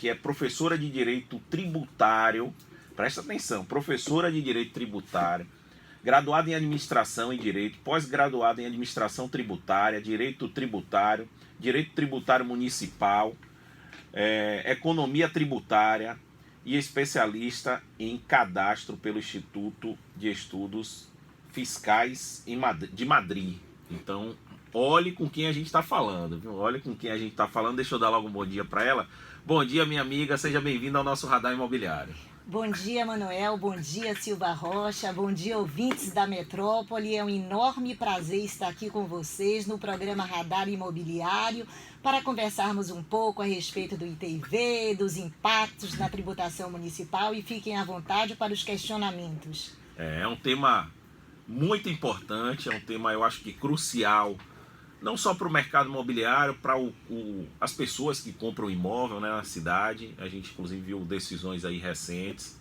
que é professora de Direito Tributário, presta atenção, professora de Direito Tributário, graduada em Administração e Direito, pós-graduada em Administração Tributária, Direito Tributário Municipal, Economia Tributária e especialista em Cadastro pelo Instituto de Estudos Fiscais de Madrid. Então, olhe com quem a gente está falando, viu? Olhe com quem a gente está falando. Deixa eu dar logo um bom dia para ela. Bom dia, minha amiga, seja bem-vinda ao nosso Radar Imobiliário. Bom dia, Manuel, bom dia, Silva Rocha, bom dia, ouvintes da Metrópole. É um enorme prazer estar aqui com vocês no programa Radar Imobiliário para conversarmos um pouco a respeito do ITV, dos impactos na tributação municipal, e fiquem à vontade para os questionamentos. É um tema muito importante, é um tema, eu acho que crucial, não só para o mercado imobiliário, para as pessoas que compram imóvel, né, na cidade. A gente inclusive viu decisões aí recentes,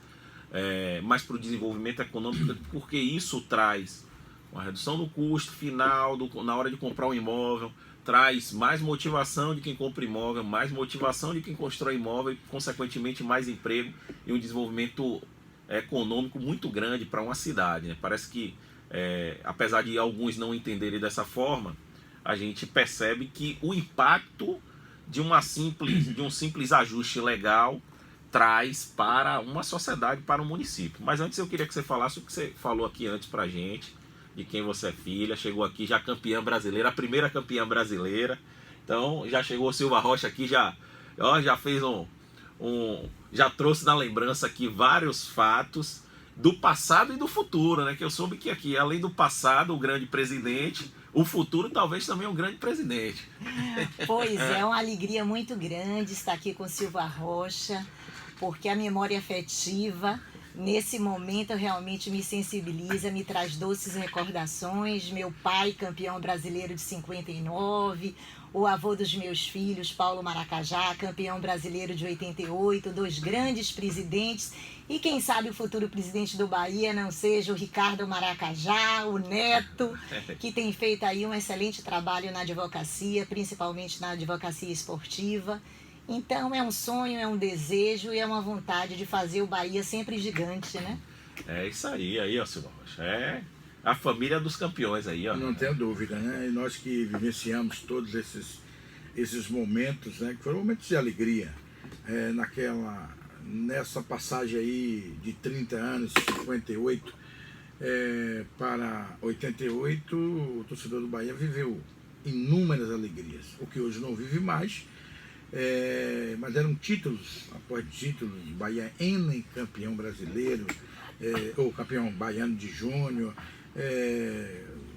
mas para o desenvolvimento econômico, porque isso traz uma redução do custo final na hora de comprar um imóvel, traz mais motivação de quem compra imóvel, mais motivação de quem constrói imóvel e, consequentemente, mais emprego e um desenvolvimento econômico muito grande para uma cidade, né? Parece que, apesar de alguns não entenderem dessa forma, a gente percebe que o impacto de um simples ajuste legal traz para uma sociedade, para um município. Mas antes eu queria que você falasse o que você falou aqui antes para a gente, de quem você é filha, chegou aqui já campeã brasileira, a primeira campeã brasileira. Então já chegou o Silva Rocha aqui, já fez já trouxe na lembrança aqui vários fatos do passado e do futuro, né? Que eu soube que aqui, além do passado, o grande presidente, o futuro talvez também um grande presidente. Pois é, uma alegria muito grande estar aqui com Silva Rocha, porque a memória afetiva, nesse momento, realmente me sensibiliza, me traz doces recordações. Meu pai, campeão brasileiro de 59, o avô dos meus filhos, Paulo Maracajá, campeão brasileiro de 88, dois grandes presidentes. E quem sabe o futuro presidente do Bahia não seja o Ricardo Maracajá, o neto, que tem feito aí um excelente trabalho na advocacia, principalmente na advocacia esportiva. Então é um sonho, é um desejo e é uma vontade de fazer o Bahia sempre gigante, né? É isso aí, ó, Silva Rocha. É a família dos campeões aí, ó. Não tenho dúvida, né? E nós que vivenciamos todos esses momentos, né? Que foram momentos de alegria, nessa passagem aí de 30 anos, 58 para 88, o torcedor do Bahia viveu inúmeras alegrias, o que hoje não vive mais. Mas eram títulos após títulos, Bahia N campeão brasileiro, ou campeão baiano de júnior,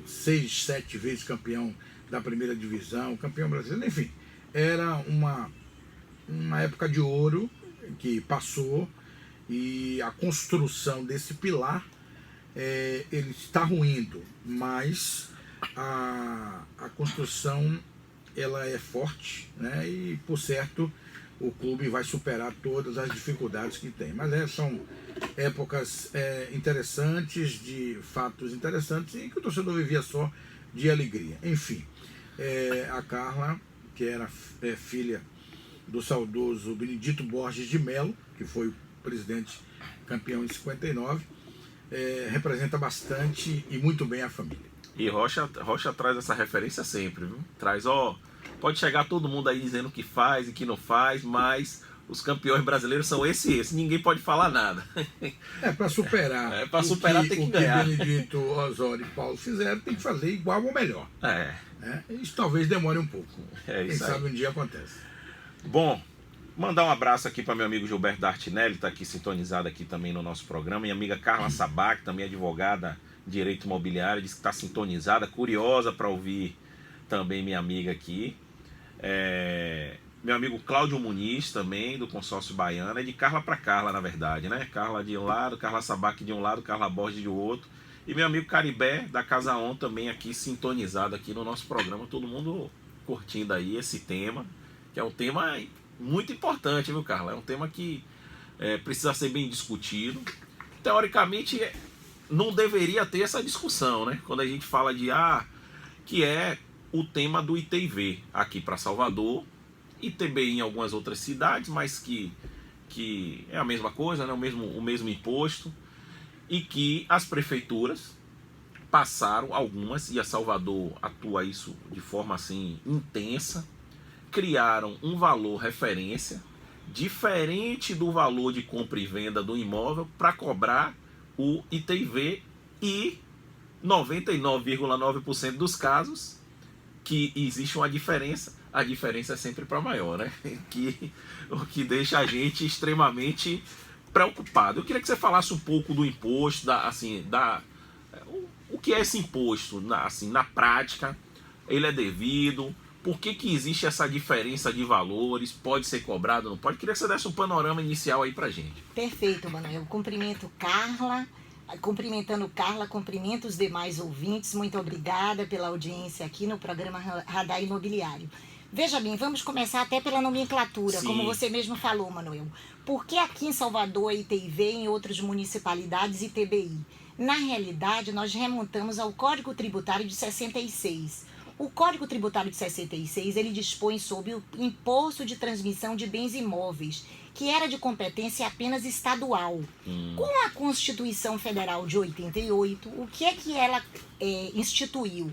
6, 7 vezes campeão da primeira divisão, campeão brasileiro, enfim, era uma época de ouro que passou, e a construção desse pilar ele está ruindo, mas a construção ela é forte, né? E por certo o clube vai superar todas as dificuldades que tem. Mas são épocas interessantes, de fatos interessantes, e que o torcedor vivia só de alegria. Enfim, a Carla, que era filha do saudoso Benedito Borges de Melo, que foi o presidente campeão em 59, representa bastante e muito bem a família. E Rocha traz essa referência sempre, viu? Traz, pode chegar todo mundo aí dizendo que faz e que não faz, mas os campeões brasileiros são esse. Ninguém pode falar nada. Para superar. Para superar tem que ganhar. O que Benedito, Osório e Paulo fizeram, tem que fazer igual ou melhor. Isso talvez demore um pouco. Quem sabe um dia acontece. Bom, mandar um abraço aqui para meu amigo Gilberto D'Artinelli, está aqui sintonizado aqui também no nosso programa. Minha amiga Carla Sabac, também advogada de Direito Imobiliário, diz que está sintonizada, curiosa para ouvir também minha amiga aqui. Meu amigo Cláudio Muniz, também, do Consórcio Baiano, é de Carla para Carla, na verdade, né? Carla de um lado, Carla Sabac de um lado, Carla Borges de outro. E meu amigo Caribé, da Casa On, também aqui sintonizado aqui no nosso programa. Todo mundo curtindo aí esse tema, que é um tema muito importante, viu, Carla? É um tema que precisa ser bem discutido. Teoricamente, não deveria ter essa discussão, né? Quando a gente fala que é o tema do ITV aqui para Salvador ITBI em algumas outras cidades, mas que é a mesma coisa, né? o mesmo imposto, e que as prefeituras passaram, algumas, e a Salvador atua isso de forma assim intensa, criaram um valor referência diferente do valor de compra e venda do imóvel para cobrar o ITV, e 99,9% dos casos que existe uma diferença, a diferença é sempre para maior, né? O que deixa a gente extremamente preocupado. Eu queria que você falasse um pouco do imposto, o que é esse imposto, na prática, ele é devido, por que existe essa diferença de valores, pode ser cobrado, não pode? Queria que você desse um panorama inicial aí pra gente. Perfeito, Manuel. Cumprimentando Carla, cumprimento os demais ouvintes. Muito obrigada pela audiência aqui no programa Radar Imobiliário. Veja bem, vamos começar até pela nomenclatura, Sim. Como você mesmo falou, Manuel. Por que aqui em Salvador ITV, em outras municipalidades ITBI? Na realidade, nós remontamos ao Código Tributário de 66. O Código Tributário de 66, ele dispõe sobre o imposto de transmissão de bens imóveis, que era de competência apenas estadual. Com a Constituição Federal de 88, o que é que ela instituiu?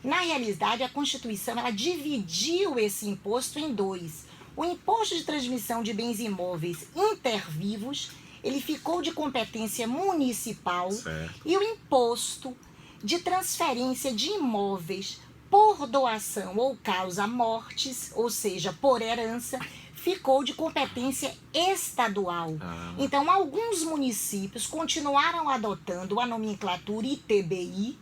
Na realidade, a Constituição ela dividiu esse imposto em dois. O imposto de transmissão de bens imóveis intervivos, ele ficou de competência municipal, certo. E o imposto de transferência de imóveis por doação ou causa mortis, ou seja, por herança, ficou de competência estadual. Então, alguns municípios continuaram adotando a nomenclatura ITBI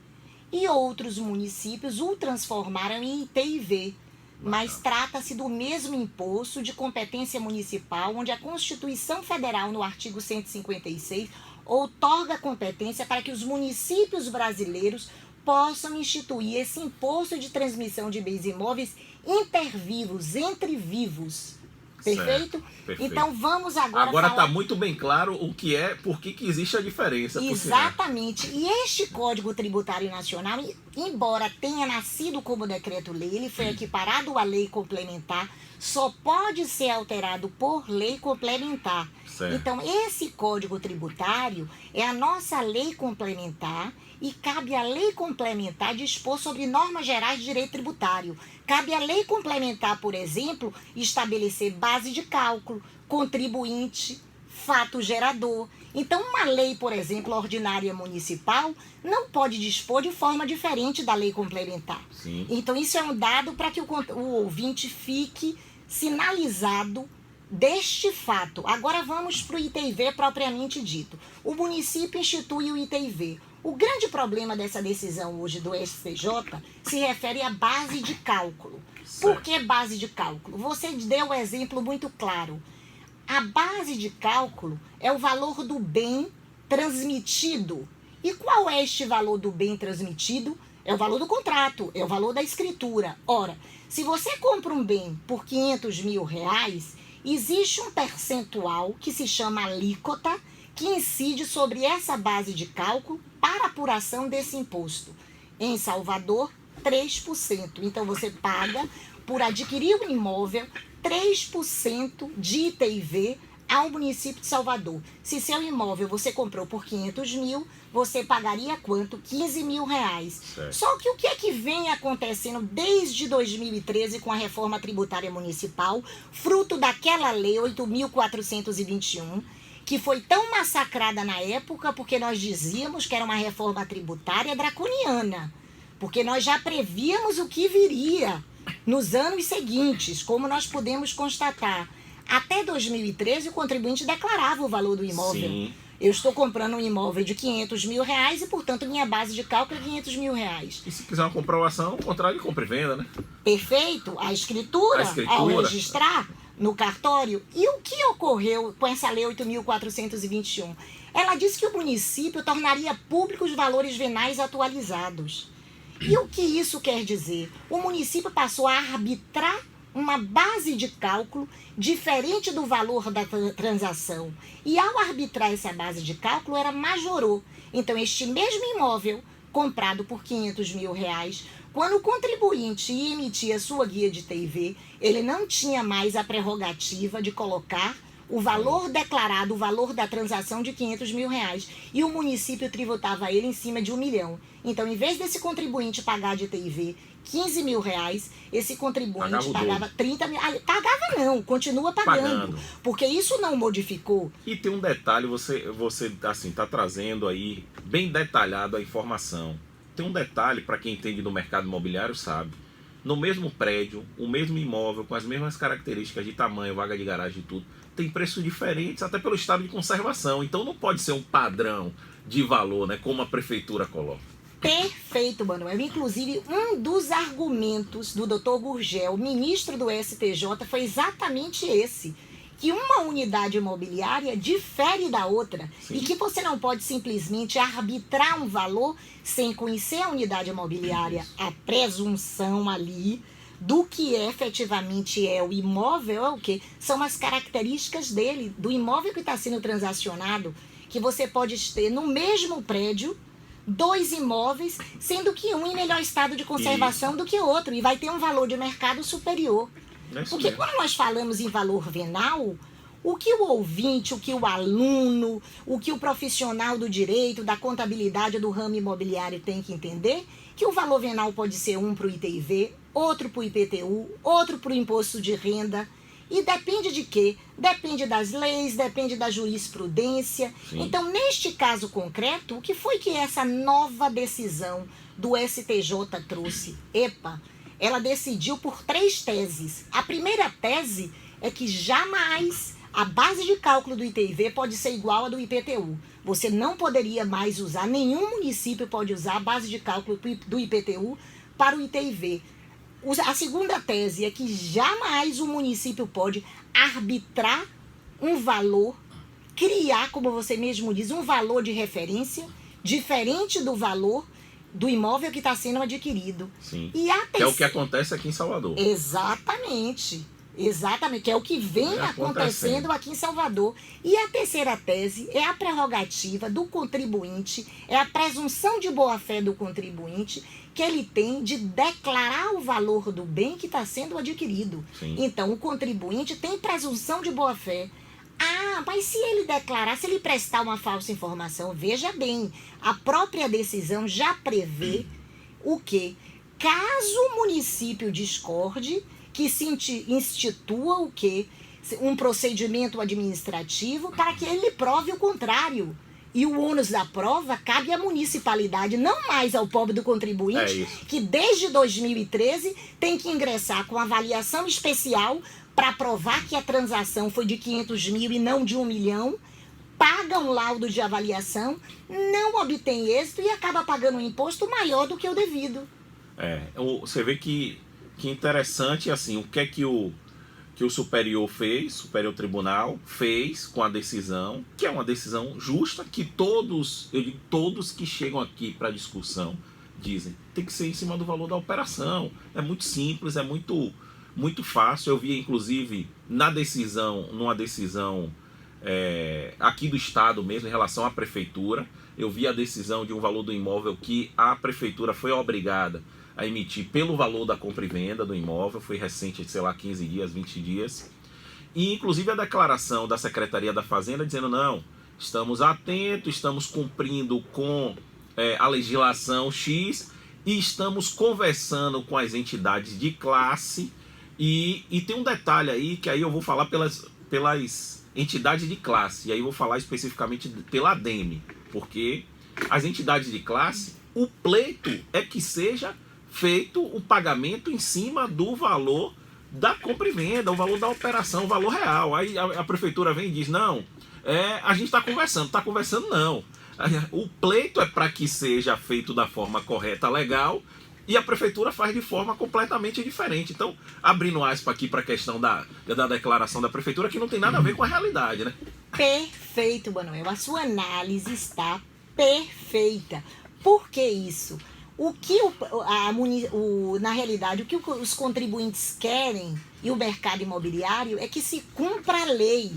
e outros municípios o transformaram em ITIV. Mas trata-se do mesmo imposto de competência municipal, onde a Constituição Federal, no artigo 156, outorga competência para que os municípios brasileiros possam instituir esse imposto de transmissão de bens imóveis intervivos, entre vivos. Perfeito? Certo, perfeito. Então vamos agora Agora falar... está muito bem claro o que é, por que existe a diferença. Exatamente. E este Código Tributário Nacional, embora tenha nascido como decreto-lei, ele foi equiparado à lei complementar, só pode ser alterado por lei complementar. Certo. Então, esse Código Tributário é a nossa lei complementar e cabe à lei complementar dispor sobre normas gerais de direito tributário. Cabe à lei complementar, por exemplo, estabelecer base de cálculo, contribuinte, fato gerador. Então, uma lei, por exemplo, ordinária municipal, não pode dispor de forma diferente da lei complementar. Sim. Então, isso é um dado para que o ouvinte fique sinalizado deste fato. Agora vamos para o ITIV propriamente dito. O município institui o ITIV. O grande problema dessa decisão hoje do STJ se refere à base de cálculo. Certo. Por que base de cálculo? Você deu um exemplo muito claro. A base de cálculo é o valor do bem transmitido. E qual é este valor do bem transmitido? É o valor do contrato, é o valor da escritura. Ora, se você compra um bem por R$500 mil, existe um percentual que se chama alíquota, que incide sobre essa base de cálculo para apuração desse imposto. Em Salvador, 3%. Então, você paga, por adquirir um imóvel, 3% de ITIV ao município de Salvador. Se seu imóvel você comprou por R$500 mil, você pagaria quanto? R$15 mil. Certo. Só que o que é que vem acontecendo desde 2013 com a reforma tributária municipal, fruto daquela lei 8.421, que foi tão massacrada na época porque nós dizíamos que era uma reforma tributária draconiana, porque nós já prevíamos o que viria nos anos seguintes, como nós podemos constatar. Até 2013, o contribuinte declarava o valor do imóvel. Sim. Eu estou comprando um imóvel de R$500 mil e, portanto, minha base de cálculo é R$500 mil. E se quiser uma comprovação, o contrato de compra e venda, né? Perfeito. A escritura, ao registrar no cartório. E o que ocorreu com essa lei 8.421? Ela disse que o município tornaria públicos os valores venais atualizados. E o que isso quer dizer? O município passou a arbitrar uma base de cálculo diferente do valor da transação. E ao arbitrar essa base de cálculo, era majorou. Então, este mesmo imóvel, comprado por R$500 mil, Quando o contribuinte ia emitir a sua guia de TIV, ele não tinha mais a prerrogativa de colocar o valor declarado, o valor da transação de 500 mil reais. E o município tributava ele em cima de 1 milhão. Então, em vez desse contribuinte pagar de TIV 15 mil reais, esse contribuinte pagava 30 mil. Pagava não, continua pagando. Porque isso não modificou. E tem um detalhe, você assim, está trazendo aí, bem detalhado a informação. Tem um detalhe, para quem entende do mercado imobiliário sabe. No mesmo prédio, o mesmo imóvel, com as mesmas características de tamanho, vaga de garagem e tudo, tem preços diferentes, até pelo estado de conservação. Então não pode ser um padrão de valor, né, como a prefeitura coloca. Perfeito, Manuel. Inclusive, um dos argumentos do Dr. Gurgel, ministro do STJ, foi exatamente esse. Que uma unidade imobiliária difere da outra. Sim. E que você não pode simplesmente arbitrar um valor sem conhecer a unidade imobiliária. Isso. A presunção ali do que efetivamente é o imóvel é o quê? São as características dele, do imóvel que está sendo transacionado, que você pode ter no mesmo prédio 2 imóveis, sendo que um em melhor estado de conservação do que outro, e vai ter um valor de mercado superior. Porque quando nós falamos em valor venal, o que o ouvinte, o que o aluno, o que o profissional do direito, da contabilidade do ramo imobiliário tem que entender, que o valor venal pode ser um para o ITIV, outro para o IPTU, outro para o imposto de renda. E depende de quê? Depende das leis, depende da jurisprudência. Sim. Então, neste caso concreto, o que foi que essa nova decisão do STJ trouxe? Ela decidiu por 3 teses. A primeira tese é que jamais a base de cálculo do ITIV pode ser igual à do IPTU. Você não poderia mais usar, nenhum município pode usar a base de cálculo do IPTU para o ITIV. A segunda tese é que jamais o município pode arbitrar um valor, criar, como você mesmo diz, um valor de referência diferente do valor do imóvel que está sendo adquirido. Sim. Que é o que acontece aqui em Salvador. Exatamente, que é o que vem acontecendo aqui em Salvador. E a terceira tese é a prerrogativa do contribuinte, é a presunção de boa-fé do contribuinte que ele tem de declarar o valor do bem que está sendo adquirido. Sim. Então, o contribuinte tem presunção de boa-fé. Mas se ele declarar, se ele prestar uma falsa informação, veja bem, a própria decisão já prevê o quê? Caso o município discorde, que se institua o quê? Um procedimento administrativo para que ele prove o contrário. E o ônus da prova cabe à municipalidade, não mais ao pobre do contribuinte, que desde 2013 tem que ingressar com avaliação especial para provar que a transação foi de 500 mil e não de 1 milhão, paga um laudo de avaliação, não obtém êxito e acaba pagando um imposto maior do que o devido. Você vê que interessante, assim, o que é que o Superior Tribunal fez com a decisão, que é uma decisão justa, que todos que chegam aqui para discussão dizem, tem que ser em cima do valor da operação. É muito simples, é muito fácil. Eu vi, inclusive, numa decisão aqui do Estado mesmo, em relação à Prefeitura, eu vi a decisão de um valor do imóvel que a Prefeitura foi obrigada a emitir pelo valor da compra e venda do imóvel, foi recente, 15 dias, 20 dias, e inclusive a declaração da Secretaria da Fazenda dizendo, não, estamos atentos, estamos cumprindo com a legislação X e estamos conversando com as entidades de classe, e tem um detalhe aí, que aí eu vou falar pelas entidades de classe, e aí eu vou falar especificamente pela ADEME, porque as entidades de classe, o pleito é que seja feito o pagamento em cima do valor da compra e venda, o valor da operação, o valor real. Aí a prefeitura vem e diz, não, a gente está conversando não. O pleito é para que seja feito da forma correta, legal, e a prefeitura faz de forma completamente diferente. Então, abrindo aspas aqui para a questão da declaração da prefeitura, que não tem nada a ver com a realidade, né? Perfeito, Manuel. A sua análise está perfeita. Por que isso? Na realidade, o que os contribuintes querem e o mercado imobiliário é que se cumpra a lei.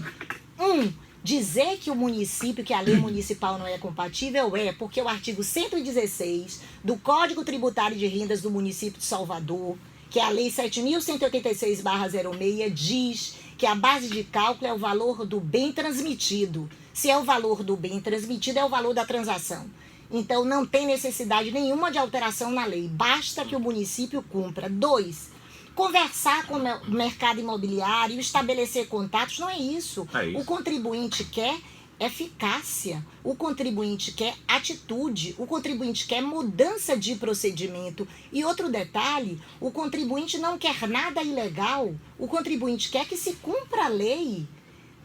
Dizer que o município, que a lei municipal não é compatível, porque o artigo 116 do Código Tributário de Rendas do município de Salvador, que é a lei 7.186/06, diz que a base de cálculo é o valor do bem transmitido. Se é o valor do bem transmitido, é o valor da transação. Então, não tem necessidade nenhuma de alteração na lei. Basta que o município cumpra. 2, conversar com o mercado imobiliário, estabelecer contatos, não é isso. É isso. O contribuinte quer eficácia, o contribuinte quer atitude, o contribuinte quer mudança de procedimento. E outro detalhe, o contribuinte não quer nada ilegal, o contribuinte quer que se cumpra a lei.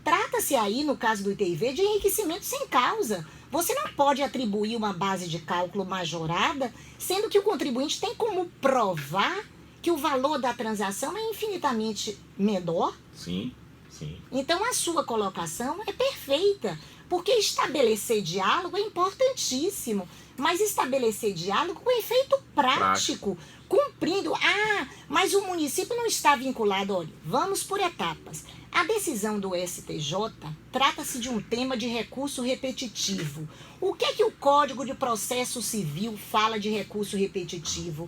Trata-se aí, no caso do ITIV, de enriquecimento sem causa. Você não pode atribuir uma base de cálculo majorada, sendo que o contribuinte tem como provar que o valor da transação é infinitamente menor. Sim, sim. Então, a sua colocação é perfeita, porque estabelecer diálogo é importantíssimo, mas estabelecer diálogo com efeito prático, cumprindo. Mas o município não está vinculado. Olha, vamos por etapas. A decisão do STJ trata-se de um tema de recurso repetitivo. O que é que o Código de Processo Civil fala de recurso repetitivo?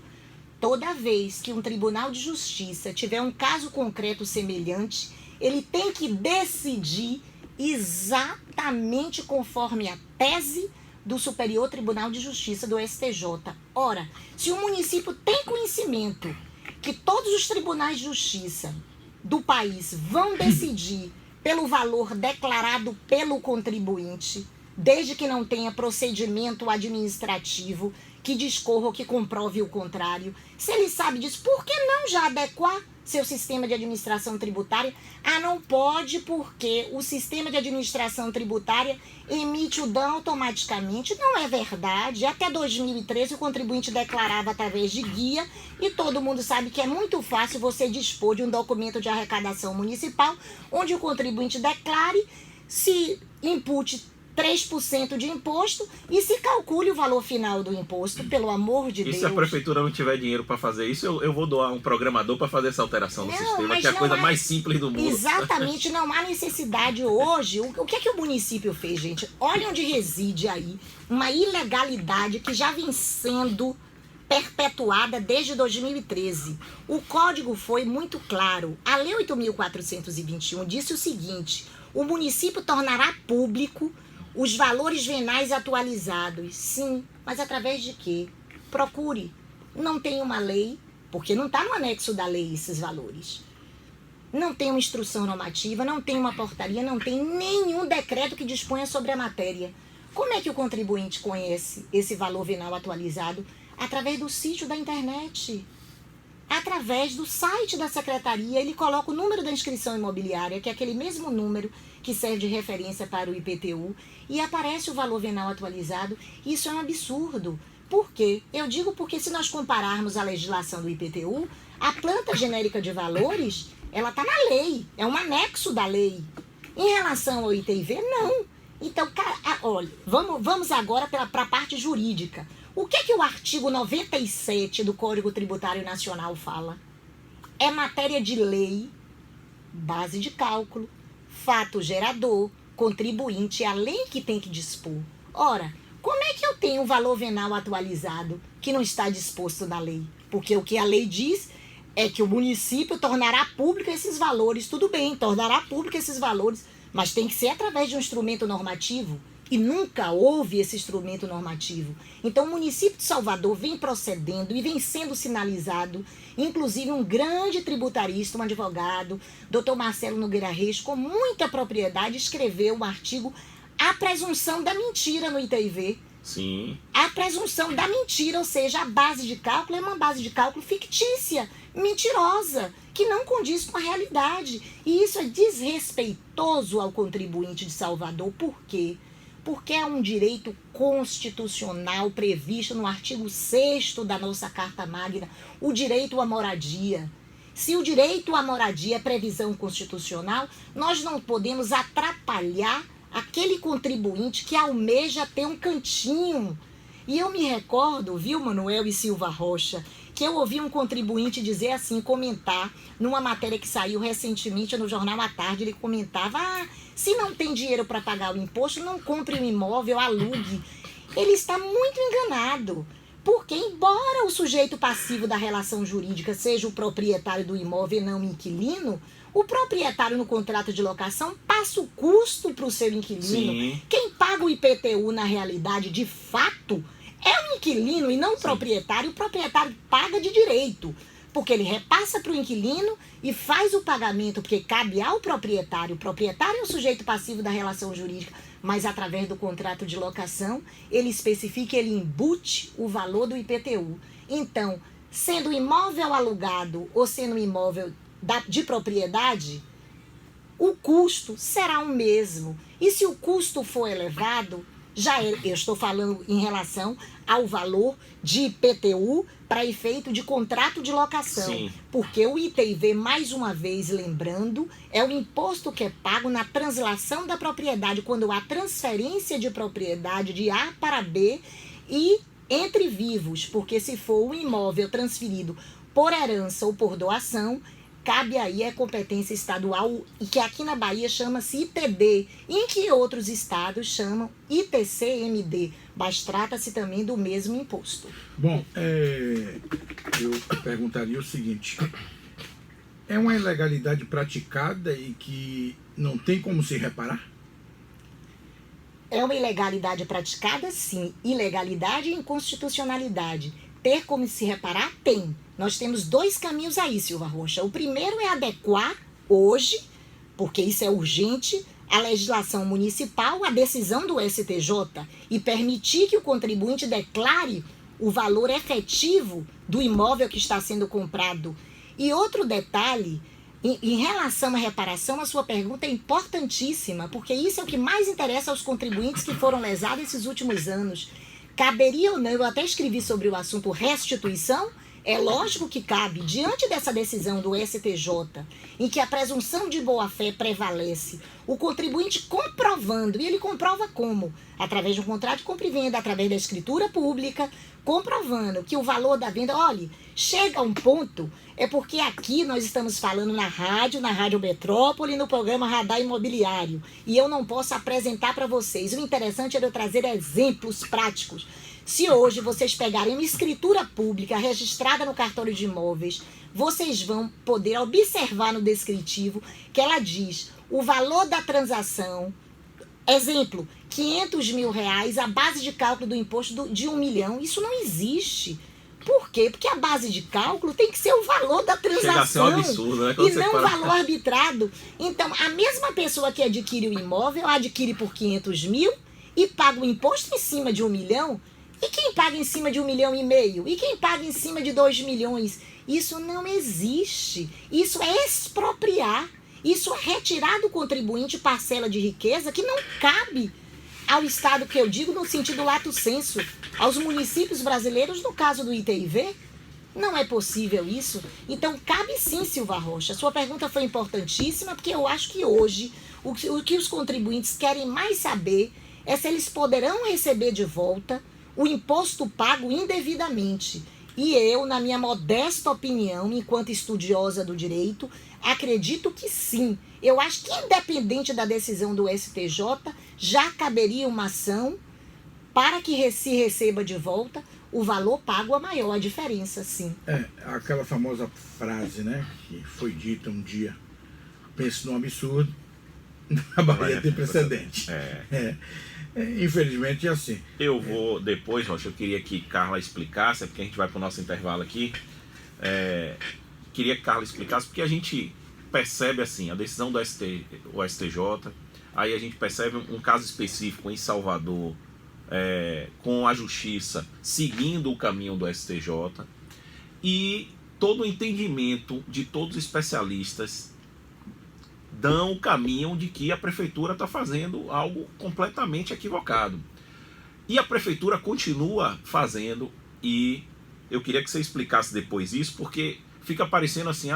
Toda vez que um tribunal de justiça tiver um caso concreto semelhante, ele tem que decidir exatamente conforme a tese do Superior Tribunal de Justiça, do STJ. Ora, se o município tem conhecimento que todos os tribunais de justiça do país vão decidir pelo valor declarado pelo contribuinte, desde que não tenha procedimento administrativo que discorra ou que comprove o contrário. Se ele sabe disso, por que não já adequar seu sistema de administração tributária? Não pode, porque o sistema de administração tributária emite o DAN automaticamente. Não é verdade. Até 2013 o contribuinte declarava através de guia e todo mundo sabe que é muito fácil você dispor de um documento de arrecadação municipal onde o contribuinte declare, se impute 3% de imposto e se calcule o valor final do imposto, pelo amor de Deus. E se a prefeitura não tiver dinheiro para fazer isso, eu vou doar um programador para fazer essa alteração no sistema, que é a coisa mais simples do mundo. Exatamente, não há necessidade hoje. O que é que o município fez, gente? Olha onde reside aí uma ilegalidade que já vem sendo perpetuada desde 2013. O código foi muito claro. A Lei 8.421 disse o seguinte: o município tornará público os valores venais atualizados. Sim, mas através de quê? Procure. Não tem uma lei, porque não está no anexo da lei esses valores. Não tem uma instrução normativa, não tem uma portaria, não tem nenhum decreto que disponha sobre a matéria. Como é que o contribuinte conhece esse valor venal atualizado? Através do sítio da internet. Através do site da secretaria, ele coloca o número da inscrição imobiliária, que é aquele mesmo número que serve de referência para o IPTU, e aparece o valor venal atualizado. Isso é um absurdo. Por quê? Eu digo porque, se nós compararmos a legislação do IPTU, a planta genérica de valores, ela está na lei, é um anexo da lei. Em relação ao ITIV, não. Então, olha, vamos agora para a parte jurídica. O que é que o artigo 97 do Código Tributário Nacional fala? É matéria de lei, base de cálculo, fato gerador, contribuinte, é a lei que tem que dispor. Ora, como é que eu tenho um valor venal atualizado que não está disposto na lei? Porque o que a lei diz é que o município tornará público esses valores. Tudo bem, tornará público esses valores, mas tem que ser através de um instrumento normativo. E nunca houve esse instrumento normativo. Então, o município de Salvador vem procedendo e vem sendo sinalizado, inclusive um grande tributarista, um advogado, Dr. Marcelo Nogueira Reis, com muita propriedade, escreveu um artigo, A Presunção da Mentira no ITIV. Sim. A presunção da mentira, ou seja, a base de cálculo é uma base de cálculo fictícia, mentirosa, que não condiz com a realidade. E isso é desrespeitoso ao contribuinte de Salvador. Por quê? Porque é um direito constitucional previsto no artigo 6º da nossa Carta Magna, o direito à moradia. Se o direito à moradia é previsão constitucional, nós não podemos atrapalhar aquele contribuinte que almeja ter um cantinho. E eu me recordo, viu, Manuel e Silva Rocha, porque eu ouvi um contribuinte dizer assim, comentar, numa matéria que saiu recentemente no Jornal à Tarde, ele comentava, se não tem dinheiro para pagar o imposto, não compre um imóvel, alugue. Ele está muito enganado, porque embora o sujeito passivo da relação jurídica seja o proprietário do imóvel e não o inquilino, o proprietário no contrato de locação passa o custo para o seu inquilino. Sim. Quem paga o IPTU na realidade, de fato, é o inquilino e não o proprietário. O proprietário paga de direito, porque ele repassa para o inquilino e faz o pagamento, porque cabe ao proprietário. O proprietário é o sujeito passivo da relação jurídica, mas através do contrato de locação, ele especifica, ele embute o valor do IPTU. Então, sendo um imóvel alugado ou sendo um imóvel de propriedade, o custo será o mesmo. E se o custo for elevado, eu estou falando em relação ao valor de IPTU para efeito de contrato de locação. Sim. Porque o ITIV, mais uma vez lembrando, é o imposto que é pago na translação da propriedade, quando há transferência de propriedade de A para B e entre vivos, porque se for um imóvel transferido por herança ou por doação, cabe aí a competência estadual, e que aqui na Bahia chama-se ITD, em que outros estados chamam ITCMD, mas trata-se também do mesmo imposto. Bom, eu perguntaria o seguinte, é uma ilegalidade praticada e que não tem como se reparar? É uma ilegalidade praticada, sim. Ilegalidade e inconstitucionalidade. Ter como se reparar? Tem. Nós temos 2 caminhos aí, Silva Rocha. O primeiro é adequar hoje, porque isso é urgente, a legislação municipal à decisão do STJ e permitir que o contribuinte declare o valor efetivo do imóvel que está sendo comprado. E outro detalhe, em relação à reparação, a sua pergunta é importantíssima, porque isso é o que mais interessa aos contribuintes que foram lesados esses últimos anos. Caberia ou não, eu até escrevi sobre o assunto restituição, é lógico que cabe, diante dessa decisão do STJ, em que a presunção de boa-fé prevalece, o contribuinte comprovando, e ele comprova como? Através de um contrato de compra e venda, através da escritura pública, comprovando que o valor da venda, olha, chega a um ponto, é porque aqui nós estamos falando na Rádio Metrópole, no programa Radar Imobiliário, e eu não posso apresentar para vocês. O interessante é eu trazer exemplos práticos. Se hoje vocês pegarem uma escritura pública registrada no cartório de imóveis, vocês vão poder observar no descritivo que ela diz o valor da transação, exemplo, R$500 mil, a base de cálculo do imposto de 1 milhão. Isso não existe. Por quê? Porque a base de cálculo tem que ser o valor da transação. Chega a ser um absurdo, né? E não o valor arbitrado. Então, a mesma pessoa que adquire o imóvel, adquire por 500 mil e paga o imposto em cima de 1 milhão. E quem paga em cima de 1,5 milhão? E quem paga em cima de 2 milhões? Isso não existe. Isso é expropriar. Isso é retirar do contribuinte parcela de riqueza que não cabe ao Estado, que eu digo no sentido lato sensu, aos municípios brasileiros, no caso do ITIV. Não é possível isso. Então, cabe sim, Silva Rocha. Sua pergunta foi importantíssima, porque eu acho que hoje o que os contribuintes querem mais saber é se eles poderão receber de volta o imposto pago indevidamente. E eu, na minha modesta opinião, enquanto estudiosa do direito, acredito que sim. Eu acho que, independente da decisão do STJ, já caberia uma ação para que se receba de volta o valor pago a maior, a diferença, sim. Aquela famosa frase, né, que foi dita um dia, pense num absurdo, na Bahia tem precedente. Infelizmente é assim. Eu vou depois, Rocha, eu queria que Carla explicasse, porque a gente vai para o nosso intervalo aqui. Queria que Carla explicasse, porque a gente percebe assim, a decisão do STJ, aí a gente percebe um caso específico em Salvador, com a justiça seguindo o caminho do STJ, e todo o entendimento de todos os especialistas dão o caminho de que a prefeitura está fazendo algo completamente equivocado. E a prefeitura continua fazendo, e eu queria que você explicasse depois isso, porque fica parecendo assim,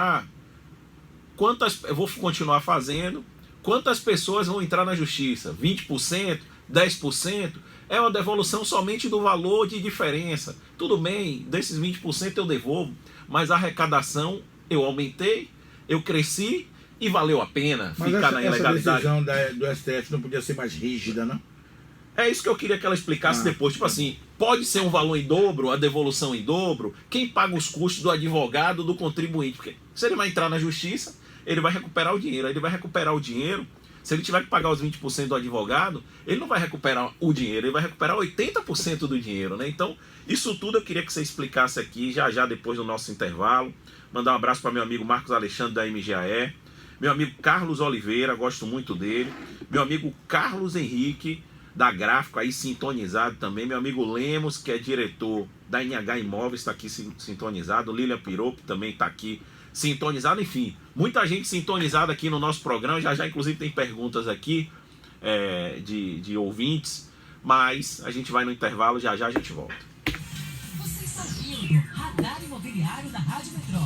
eu vou continuar fazendo, quantas pessoas vão entrar na justiça? 20%? 10%? é uma devolução somente do valor de diferença. Tudo bem, desses 20% eu devolvo, mas a arrecadação eu aumentei, eu cresci e valeu a pena Mas ficar na ilegalidade. Essa decisão do STF não podia ser mais rígida, não? É isso que eu queria que ela explicasse depois. Tipo assim, pode ser um valor em dobro, a devolução em dobro, quem paga os custos do advogado, do contribuinte? Porque se ele vai entrar na justiça, ele vai recuperar o dinheiro. Aí ele vai recuperar o dinheiro. Se ele tiver que pagar os 20% do advogado, ele não vai recuperar o dinheiro, ele vai recuperar 80% do dinheiro, né? Então, isso tudo eu queria que você explicasse aqui, já depois do nosso intervalo. Mandar um abraço para meu amigo Marcos Alexandre da MGAE, meu amigo Carlos Oliveira, gosto muito dele, meu amigo Carlos Henrique, da Gráfico, aí sintonizado também, meu amigo Lemos, que é diretor da NH Imóveis, está aqui sintonizado, Lília Piropo também está aqui sintonizado, enfim, muita gente sintonizada aqui no nosso programa, já inclusive tem perguntas aqui de ouvintes, mas a gente vai no intervalo, já a gente volta. Você está ouvindo Radar Imobiliário da Rádio Metrópole.